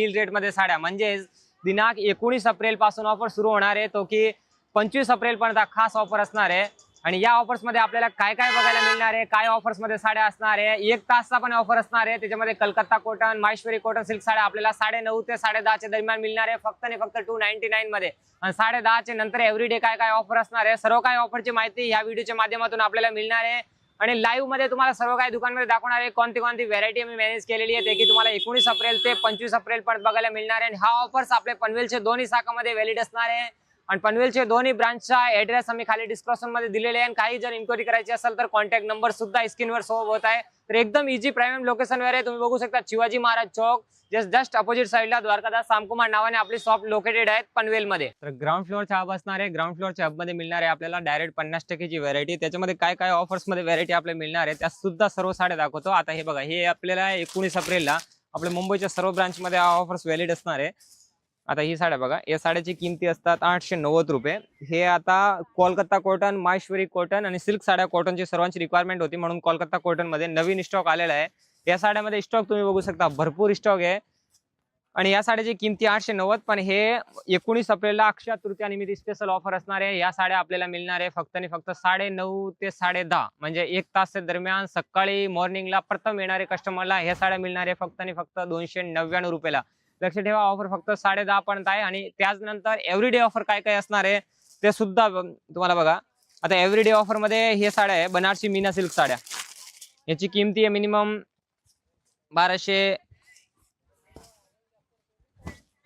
Mill rate मध्ये साड्या म्हणजे दिनांक 19 एप्रिल पासून ऑफर सुरू होणार आहे, तो की 25 एप्रिल पर्यंत खास ऑफर असणार आहे। आणि या ऑफर्स मध्ये आपल्याला काय काय बघायला मिळणार आहे, काय ऑफर्स मध्ये साड्या असणार आहे, 1 तासचा पण ऑफर असणार आहे। त्याच्यामध्ये Calcutta cotton, Maheshwari cotton silk साड्या आपल्याला 9:30 ते 10:30 दरम्यान मिळणार आहे, फक्त आणि फक्त 299 मध्ये। आणि 10:30 नंतर एव्हरीडे काय काय ऑफर असणार आहे, सर्व काही ऑफरची माहिती या व्हिडिओच्या माध्यमातून आपल्याला मिळणार आहे। आणि लाईव्ह मध्ये तुम्हाला सर्व काही दुकानमध्ये दाखवणार आहे, कोणती कोणती व्हरायटी आम्ही मॅनेज केलेली आहे, ते की तुम्हाला 19 एप्रिल ते 25 एप्रिल पर्यंत बघायला मिळणार आहे। आणि हा ऑफर्स आपले पनवेलचे दोन्ही शाखामध्ये व्हॅलिड असणार आहे। आणि पनवेलचे दोन्ही ब्रांचचा ऍड्रेस आम्ही खाली डिस्क्रिप्शन मध्ये दिलेले आहे। काही जर इन्क्वायरी करायची असेल तर कॉन्टॅक्ट नंबर सुद्धा स्क्रीनवर शो होत आहे। तर एकदम इझी प्राइम लोकेशन वर आहे, तुम्ही बघू शकता शिवाजी महाराज चौक जस्ट अपोजिट साइडला द्वारकादास सामकुमार नावाने आपली शॉप लोकेटेड आहे पनवेल मध्ये। तर ग्राउंड फ्लोअरच्या हब असणार आहे, ग्राउंड फ्लोअरच्या हब मध्ये मिळणार आहे आपल्याला डायरेक्ट 50% ची व्हरायटी। त्याच्यामध्ये काय काय ऑफर्स मध्ये व्हरायटी आपल्याला मिळणार आहे त्या सुद्धा सर्व साड्या दाखवतो। आता हे बघा, हे आपल्याला 19 एप्रिलला आपल्या मुंबईच्या सर्व ब्रांच मध्ये ऑफर्स व्हॅलिड असणार आहे। आता ही साड्या बघा, या साड्याची किमती असतात 890 रुपये। हे आता कोलकाता कॉटन, माहेश्वरी कॉटन आणि सिल्क साड्या कॉटनची सर्वांची रिक्वायरमेंट होती, म्हणून कोलकाता कॉटन मध्ये नवीन स्टॉक आलेला आहे। या साड्यामध्ये स्टॉक तुम्ही बघू शकता, भरपूर स्टॉक आहे। आणि या साड्याची किमती 890, पण हे 19 एप्रिलला अक्षय तृतीया निमित्त स्पेशल ऑफर असणार आहे। या साड्या आपल्याला मिळणार आहे फक्त आणि फक्त 9:30 ते 10:30 म्हणजे 1 तास दरम्यान सकाळी मॉर्निंगला प्रथम येणारे कस्टमरला ह्या साड्या मिळणार आहे फक्त आणि फक्त 299 रुपयाला। लक्ष ठेवा, ऑफर फक्त 10:30 पर्यंत आहे। आणि त्याचनंतर एव्हरीडे ऑफर काय काय असणार आहे ते सुद्धा तुम्हाला बघा। आता एव्हरीडे ऑफर मध्ये हे साड्या आहे बनारसी मीना सिल्क साड्या, याची किमती आहे मिनिमम 1200,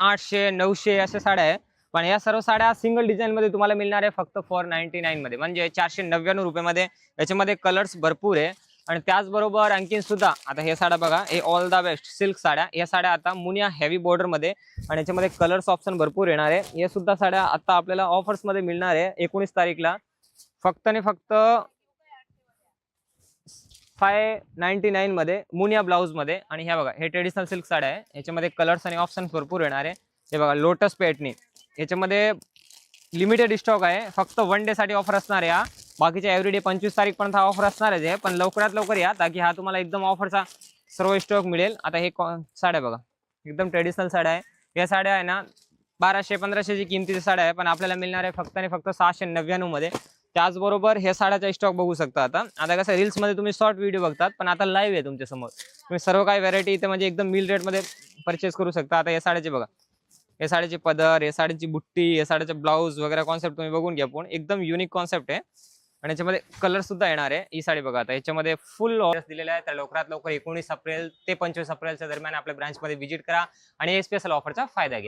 800, 900 अशा साड्या आहे। पण या सर्व साड्या सिंगल डिझाईन मध्ये तुम्हाला मिळणार आहे फक्त 499 मध्ये, म्हणजे 499 रुपयामध्ये। याच्यामध्ये कलर्स भरपूर आहे। आणि त्याचबरोबर आणखीन सुद्धा आता हे साड्या बघा, हे ऑल द बेस्ट सिल्क साड्या, या साड्या आता मुनिया हेवी बॉर्डर मध्ये आणि याच्यामध्ये कलर्स ऑप्शन भरपूर येणार आहे। हे सुद्धा साड्या आता आपल्याला ऑफर्स मध्ये मिळणार आहे 19 तारीखला फक्त आणि फक्त 599 मध्ये मुनिया ब्लाउज मध्ये। आणि ह्या बघा, हे ट्रेडिशनल सिल्क साड्या आहे, याच्यामध्ये कलर्स आणि ऑप्शन भरपूर येणार आहे। हे बघा लोटस पॅटर्न, याच्यामध्ये लिमिटेड स्टॉक आहे, फक्त 1 डे साठी ऑफर असणार आहे। बाकीच्या एव्हरीडे 25 तारीख पर्यंत हा ऑफर असणार आहे, पण लवकरात लवकर या ताकि हा तुम्हाला एकदम ऑफरचा सर्व स्टॉक मिळेल। आता हे साड्या बघा, एकदम ट्रेडिशनल साड्या आहे। या साड्या आहे ना 1200-1500 ची किमतीच्या साड्या आहे, पण आपल्याला मिळणार आहे फक्त आणि फक्त 699 मध्ये। त्याचबरोबर हे साड्याचा स्टॉक बघू शकता। आता कसं रील्स मध्ये तुम्ही शॉर्ट व्हिडिओ बघतात, पण आता लाईव्ह आहे तुमच्या समोर, तुम्ही सर्व काही व्हरायटी इथे म्हणजे एकदम मिल रेट मध्ये परचेस करू शकता। आता या साड्याचे बघा, या साड्याची पदर, या साड्याची बुट्टी, या साड्याचे ब्लाउज वगैरे कॉन्सेप्ट तुम्ही बघून घ्या, पण एकदम युनिक कॉन्सेप्ट आहे। आणि याच्यामध्ये कलर सुद्धा येणार आहे। ही साडी बघा, आता याच्यामध्ये फुल ऑफर्स दिलेला आहे। तर लवकरात लवकर 19 एप्रिल ते 25 एप्रिलच्या दरम्यान आपल्या ब्रांच मध्ये व्हिजिट करा आणि स्पेशल ऑफरचा फायदा घ्या।